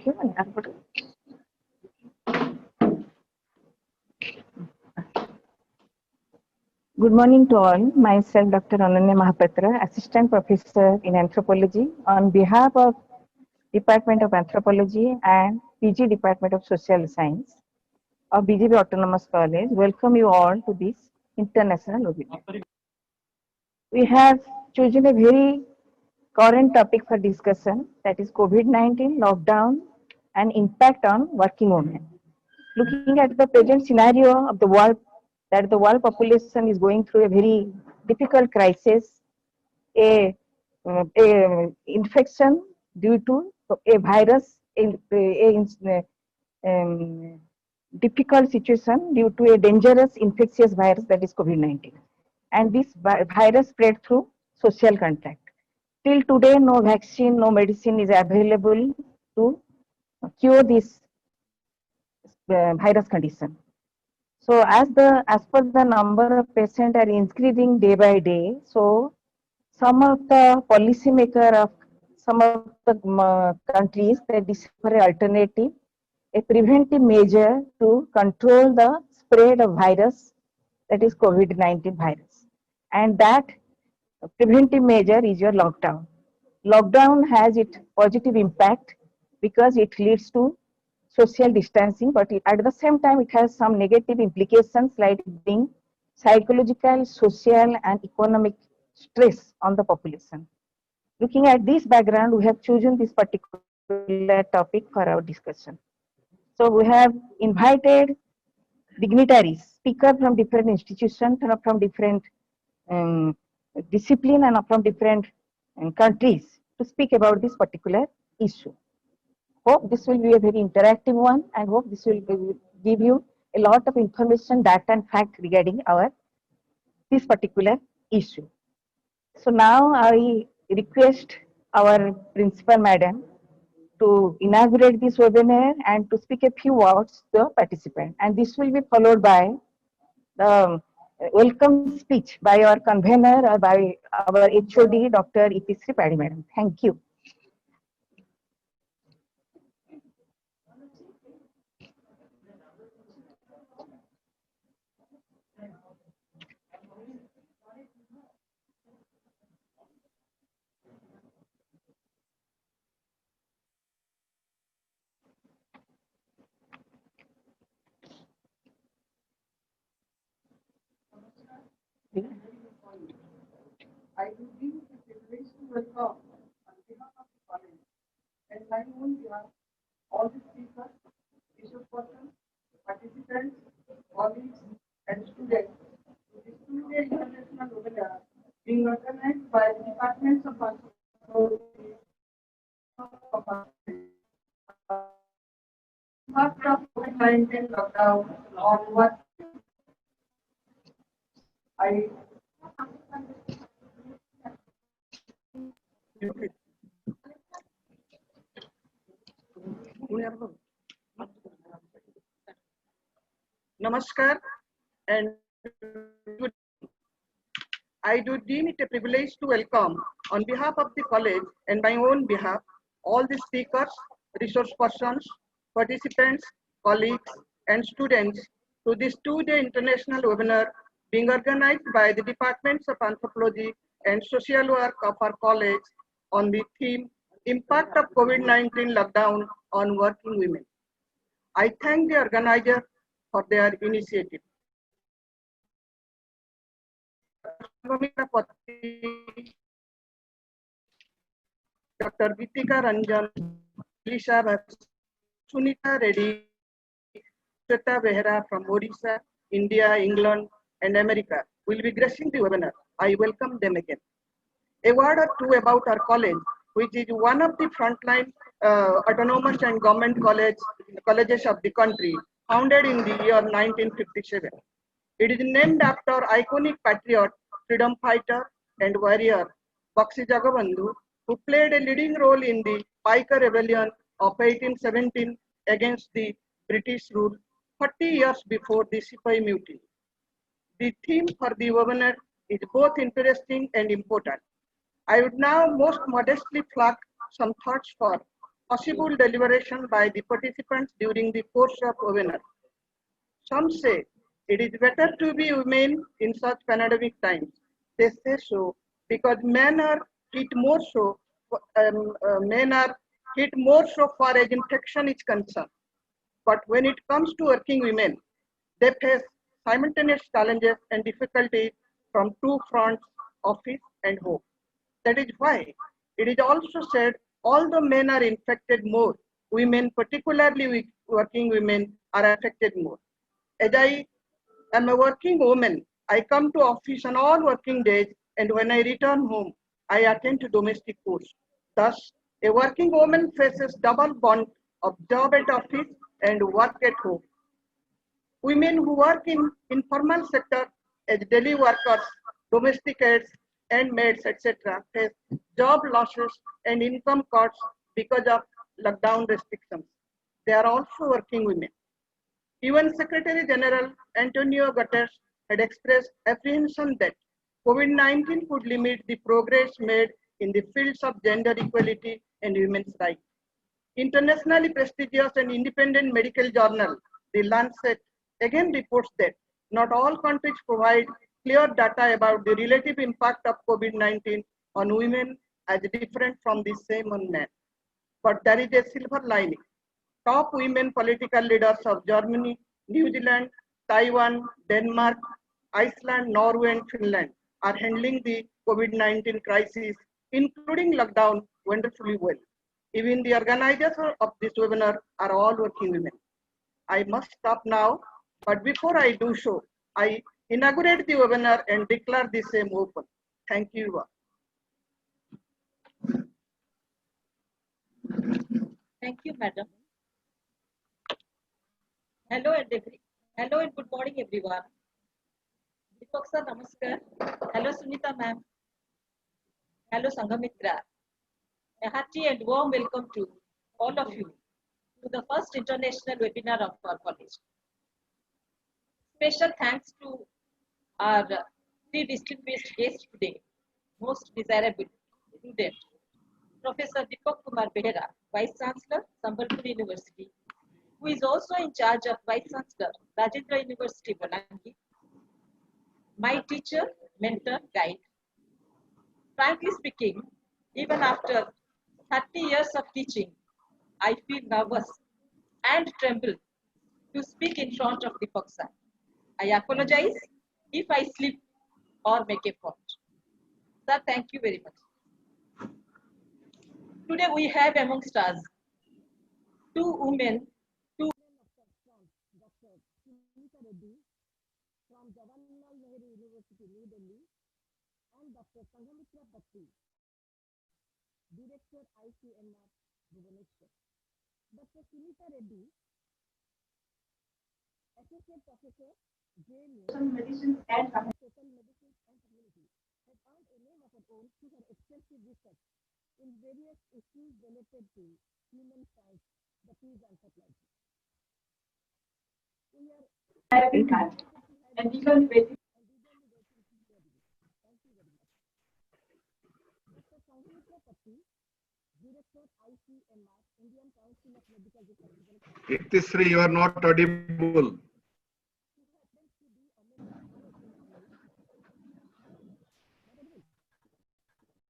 Good morning to all. Myself, Dr. Ananya Mahapatra, Assistant Professor in Anthropology, on behalf of Department of Anthropology and PG Department of Social Science of BJP Autonomous College. Welcome you all to this international webinar. We have chosen a very current topic for discussion, that is COVID-19, lockdown, and impact on working women. Looking at the present scenario of the world, that the world population is going through a very difficult crisis, a infection due to a virus, difficult situation due to a dangerous infectious virus, that is COVID-19. And this virus spread through social contact. Till today, no vaccine, no medicine is available to cure this virus condition. So as per the number of patients are increasing day by day, so some of the policymaker of some of the countries, they discover an alternative, a preventive measure to control the spread of virus, that is COVID-19 virus. And that preventive measure is your lockdown. Lockdown has its positive impact because it leads to social distancing, but at the same time it has some negative implications like being psychological, social and economic stress on the population. Looking at this background, we have chosen this particular topic for our discussion. So we have invited dignitaries, speakers from different institutions, from different discipline and from different countries to speak about this particular issue. Hope this will be a very interactive one, and hope this will give you a lot of information, data and fact regarding this particular issue. So now I request our principal madam to inaugurate this webinar and to speak a few words to the participant. And this will be followed by the welcome speech by our convener or by our HOD, Dr. Itisri Paddy madam. Thank you. I would give the Federation welcome on behalf of the college and my own behalf, all the speakers, issue persons, participants, colleagues, and students to this 2-day international webinar being organized by the Departments of Anthropology impact of COVID-19 lockdown on what I Namaskar and good. I do deem it a privilege to welcome on behalf of the college and my own behalf all the speakers, resource persons, participants, colleagues and students to this 2-day international webinar being organized by the Departments of Anthropology and Social Work of our college on the theme Impact of COVID-19 Lockdown on Working Women. I thank the organizer for their initiative. Dr. Vitika Ranjan, Lisha Sunita Reddy, Shweta Behera from Odisha, India, England, and America will be gracing the webinar. I welcome them again. A word or two about our college, which is one of the frontline autonomous and government colleges of the country, founded in the year 1957. It is named after iconic patriot, freedom fighter, and warrior Bakshi Jagabandhu, who played a leading role in the Piker Rebellion of 1817 against the British rule 30 years before the Sipai Mutiny. The theme for the webinar is both interesting and important. I would now most modestly flag some thoughts for possible deliberation by the participants during the course of webinar. Some say it is better to be women in such pandemic times. They say so because men are hit more so. Men are hit more so far as infection is concerned. But when it comes to working women, they face simultaneous challenges and difficulties from two fronts, office and home. That is why it is also said although men are infected more, women, particularly working women, are affected more. As I am a working woman, I come to office on all working days, and when I return home, I attend to domestic chores. Thus, a working woman faces double bond of job at office and work at home. Women who work in informal sector as daily workers, domestic aides and maids, etc., face job losses and income cuts because of lockdown restrictions. They are also working women. Even Secretary General Antonio Guterres had expressed apprehension that COVID-19 could limit the progress made in the fields of gender equality and women's rights. Internationally prestigious and independent medical journal, The Lancet, again reports that not all countries provide clear data about the relative impact of COVID-19 on women as different from the same on men. But there is a silver lining. Top women political leaders of Germany, New Zealand, Taiwan, Denmark, Iceland, Norway, and Finland are handling the COVID-19 crisis, including lockdown, wonderfully well. Even the organizers of this webinar are all working women. I must stop now, but before I do so, I inaugurate the webinar and declare the same open. Thank you all. Thank you, madam. Hello and good morning, everyone. Deepak sir, namaskar. Hello, Sunita ma'am. Hello, Sanghamitra. A hearty and warm welcome to all of you to the first international webinar of our college. Special thanks to our three distinguished guests today, most desirable student, Professor Deepak Kumar Behera, Vice Chancellor, Sambalpur University, who is also in charge of Vice Chancellor, Rajendra University, Bolangir, my teacher, mentor, guide. Frankly speaking, even after 30 years of teaching, I feel nervous and tremble to speak in front of Deepak sir. I apologize if I slip or make a fault. Sir, thank you very much. Today we have amongst us two women, Dr. Sunita Reddy from Jawaharlal Nehru University, New Delhi, and Dr. Sanghamitra Bhatti, Director ICMR, Bhubaneswar. Dr. Sunita Reddy, Associate Professor, JNU, Medicine and Community, has earned a name of her own through her extensive research in various issues related to human science, the peace and supply chain. We are and we can wait. Thank you very much. Dr. Sanghamitra Bhatti, Director ICMR, Indian Council of Medical Research. Itisri, you are not audible.